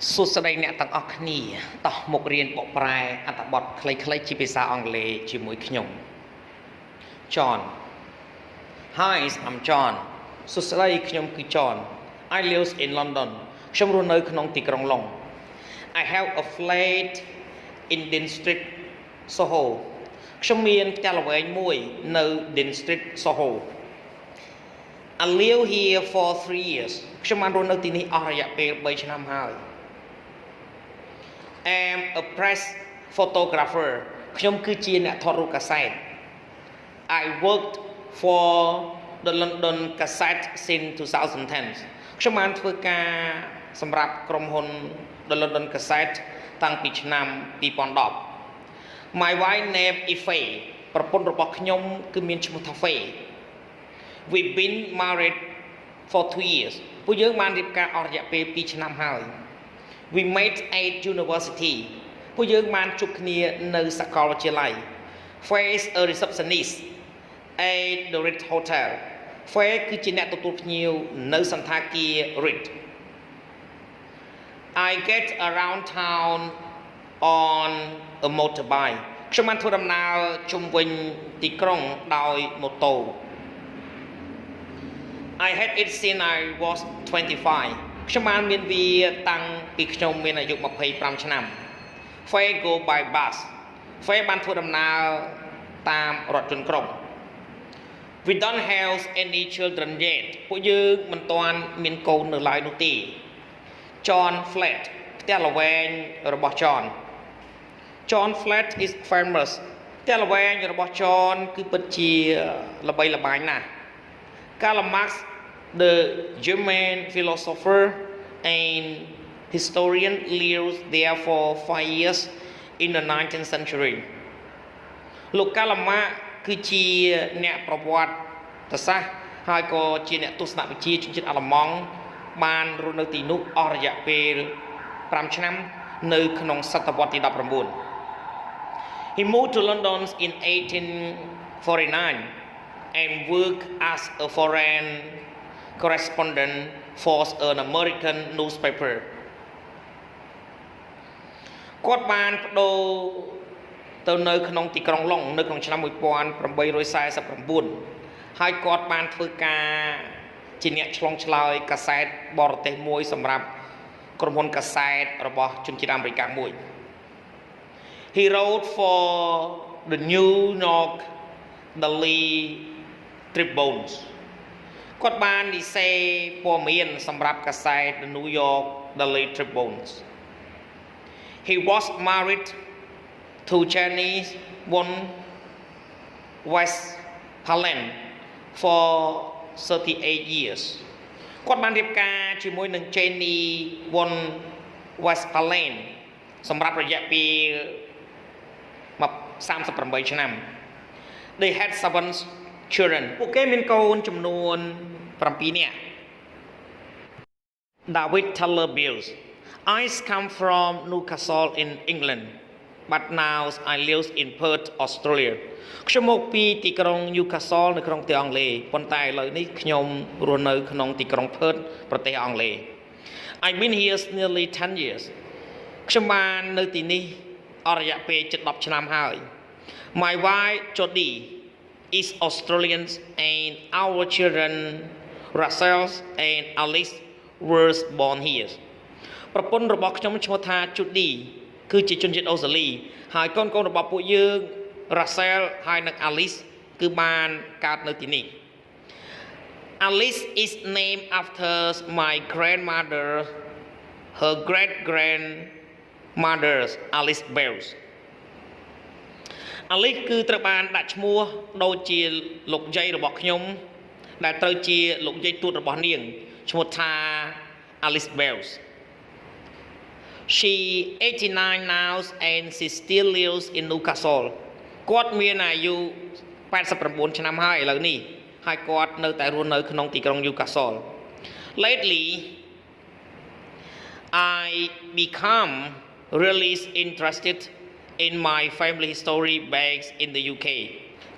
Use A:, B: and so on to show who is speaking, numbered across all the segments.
A: สุดแสดงเนี่ยต่างออกนี่ต่อหมกเรียนปกปลายอัตบทคล้ายๆจีภาษาอังกฤษจีมวยขยม John Hi I'm John สุดแสดงขยมคือ John I live in London ฉันรู้ในขนมตีกรงลง I have a flat in District Soho ฉันมีแต่ละเวงมวยใน District Soho I live here for 3 years ฉันมารู้ในที่นี้ระยะเป็นใบชนะมา I'm a press photographer ខ្ញុំគឺជាអ្នកថតរូបកាសែត I worked for the London Gazette since 2010 ខ្ញុំបានធ្វើការសម្រាប់ក្រុមហ៊ុន The London Gazette តាំងពីឆ្នាំ2010 My wife name is Faye ប្រពន្ធរបស់ខ្ញុំគឺមានឈ្មោះថា Faye We've been married for 2 years ពួកយើងបានរៀបការអស់រយៈពេល2ឆ្នាំហើយ We met at university ពួកយើងបានជួបគ្នានៅសាកលវិទ្យាល័យ Faye is a receptionist at the Ritz Hotel Faye គឺជាអ្នកទទួលភ្ញៀវនៅសន្តាគារ Ritz I get around town on a motorbike ខ្ញុំបានធ្វើដំណើរជុំវិញទីក្រុងដោយម៉ូតូ I had it since I was 25 ខ្ញុំបានមានវាតាំងពីខ្ញុំមានអាយុ25ឆ្នាំ Faye go by bus Faye បានធ្វើដំណើរតាមរថយន្តក្រុង We don't have any children yet ពួកយើងមិនទាន់មានកូននៅឡើយនោះទេ John flat ផ្ទះល្វែងរបស់ John flat is famous ផ្ទះល្វែងរបស់ John គឺពិតជាល្បីល្បាញណាស់ Karl Marx the German philosopher and historian lived there for 5 years in the 19th century លោក Karl Marx គឺជាអ្នកប្រវត្តិសាស្ត្រហើយក៏ជាអ្នកទស្សនវិជ្ជាជនជាតិអាល្លឺម៉ង់បានរស់នៅទីនោះអស់រយៈពេល5ឆ្នាំនៅក្នុងសតវត្សទី19 He moved to London in 1849 and worked as a foreign correspondent for an American newspaper គាត់បានបដូរទៅនៅក្នុងទីក្រុងឡុងនៅក្នុងឆ្នាំ1849ហើយគាត់បានធ្វើការជាអ្នកឆ្លងឆ្លើយកាសែតបរទេសមួយសម្រាប់ក្រុមហ៊ុនកាសែតរបស់ជនជាតិអាមេរិកមួយ He wrote for the New York Daily Tribune គាត់បាននិសេសព័ត៌មានសម្រាប់កាសែត The New York Daily Tribune He was married to Chinese one West Holland for 38 years គាត់បានរៀបការជាមួយនឹង Jenny one West Holland សម្រាប់រយៈពេល38ឆ្នាំ They had 7 children ពួកគេមានកូនចំនួន7នាក់ David Taylor Bills I come from Newcastle in England but now I live in Perth Australia ខ្ញុំមកពីទីក្រុង Newcastle នៅក្នុងប្រទេសអង់គ្លេសប៉ុន្តែឥឡូវនេះខ្ញុំរស់នៅក្នុងទីក្រុង Perth ប្រទេសអង់គ្លេស I've been here nearly 10 years ខ្ញុំបាននៅទីនេះអស់រយៈពេលជិត10ឆ្នាំហើយ My wife Jody is Australian and our children Russell and Alice were born here ប្រពន្ធរបស់ខ្ញុំឈ្មោះថា Judy គឺជាជនជាតិអូស្ត្រាលីហើយកូនរបស់ពួកយើង Russell ហើយនិង Alice គឺបានកើតនៅទីនេះ Alice is named after my grandmother her great grandmother Alice Bells Alice គឺត្រូវបានដាក់ឈ្មោះដូចជាលោកយាយរបស់ខ្ញុំដែលត្រូវជាលោកយាយទួតរបស់នាងឈ្មោះថា Alice Bells She 89 now and she still lives in Newcastle គាត់មានអាយុ89ឆ្នាំហើយឥឡូវនេះហើយគាត់នៅតែរស់នៅក្នុងទីក្រុង Newcastle Lately I become really interested in my family history back in the UK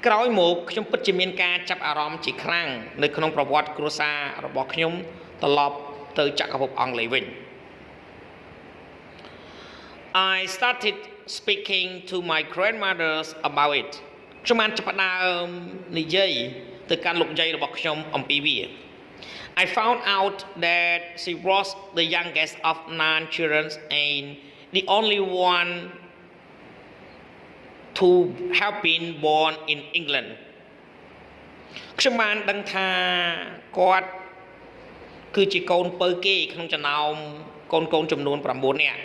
A: ក្រោយមកខ្ញុំពិតជាមានការចាប់អារម្មណ៍ជាខ្លាំងនៅក្នុងប្រវត្តិគ្រួសាររបស់ខ្ញុំត្រឡប់ទៅចក្រភពអង់គ្លេសវិញ I started speaking to my grandmothers about it ខ្ញុំបានចាប់ផ្ដើមនិយាយទៅកាន់លោកយាយរបស់ខ្ញុំអំពីវា I found out that she was the youngest of 9 children and the only one to have been born in England ខ្ញុំបានដឹងថាគាត់គឺជាកូនពៅគេក្នុងចំណោមកូនចំនួន9នាក់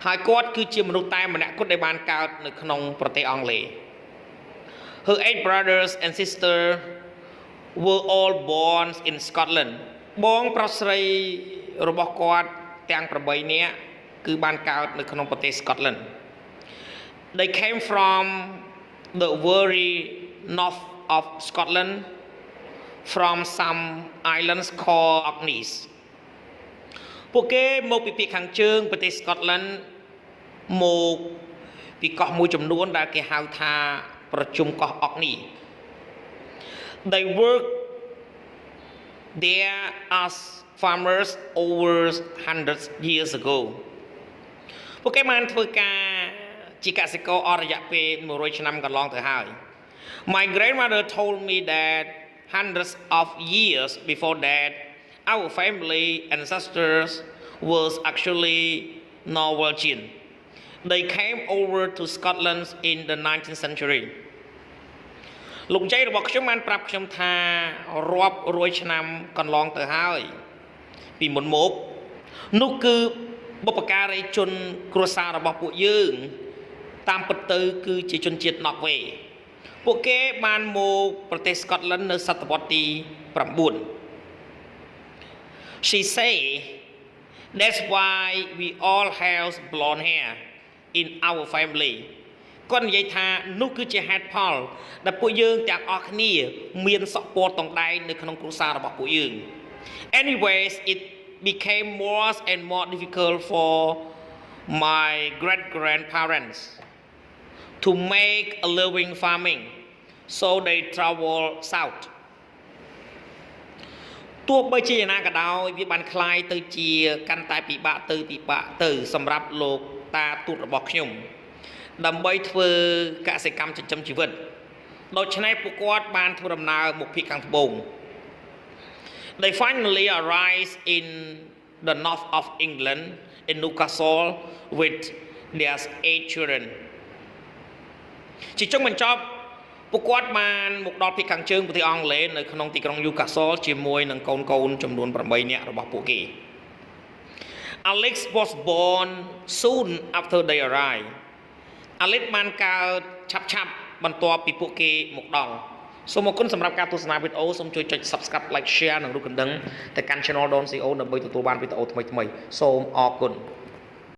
A: ហើយគាត់គឺជាមនុស្សតែម្នាក់គត់ដែលបានកើតនៅក្នុងប្រទេសអង់គ្លេស Her 8 brothers and sisters were all born in Scotland បងប្រុសស្រីរបស់គាត់ទាំង8នាក់គឺបានកើតនៅក្នុងប្រទេស Scotland They came from the very north of Scotland from some islands called Orkneys ពួកគេមកពីភាគខាងជើងប្រទេស Scotland មកពីកោះមួយចំនួនដែលគេហៅថាប្រជុំកោះ Orkney They worked there as farmers over hundreds years ago ពួកគេបានធ្វើការជាកសិករអស់រយៈពេល100ឆ្នាំកន្លងទៅហើយ My grandmother told me that hundreds of years before that our family ancestors was actually Norwegian They came over to Scotland in the 19th century លោកយាយរបស់ខ្ញុំបានប្រាប់ខ្ញុំថារាប់រយឆ្នាំកន្លងទៅហើយពីមុនមកនោះគឺបុព្វការីជនគ្រួសាររបស់ពួកយើងតាមពិតទៅគឺជាជនជាតិណ័រវេពួកគេបានមកប្រទេស Scotland នៅសតវត្សទី9 She say that's why we all have blonde hair in our family គាត់និយាយថានោះគឺជាហេតុផលដែលពួកយើងទាំងអស់គ្នាមានសក់ពណ៌តង់ដែងនៅក្នុងគ្រួសាររបស់ពួកយើង Anyways it became more and more difficult for my great grandparents to make a living farming so they travel south ទោះបីជាយ៉ាងណាក៏ដោយវាបានคล้ายទៅជាកាន់តែពិបាកទៅសម្រាប់លោកតាទូតរបស់ខ្ញុំដើម្បីធ្វើកសិកម្មចិញ្ចឹមជីវិតដូច្នេះពួកគាត់បានធ្វើដំណើរមកភាគខាងត្បូង They finally arrived in the north of England in Newcastle with their 8 children ជាចុងបញ្ចប់ពួកគាត់បានមកដល់ភាគខាងជើងប្រទេសអង់គ្លេសនៅក្នុងទីក្រុង Newcastle ជាមួយនឹងកូនចំនួន8នាក់របស់ពួកគេ Alex was born soon after they arrived Alex បានកើតឆាប់បន្ទាប់ពីពួកគេមកដល់សូមអរគុណសម្រាប់ការទស្សនាវីដេអូសូមជួយចុច Subscribe Like Share និងរូបកណ្ដឹងទៅកាន់ Channel Don CO ដើម្បីទទួលបានវីដេអូថ្មីៗសូមអរគុណ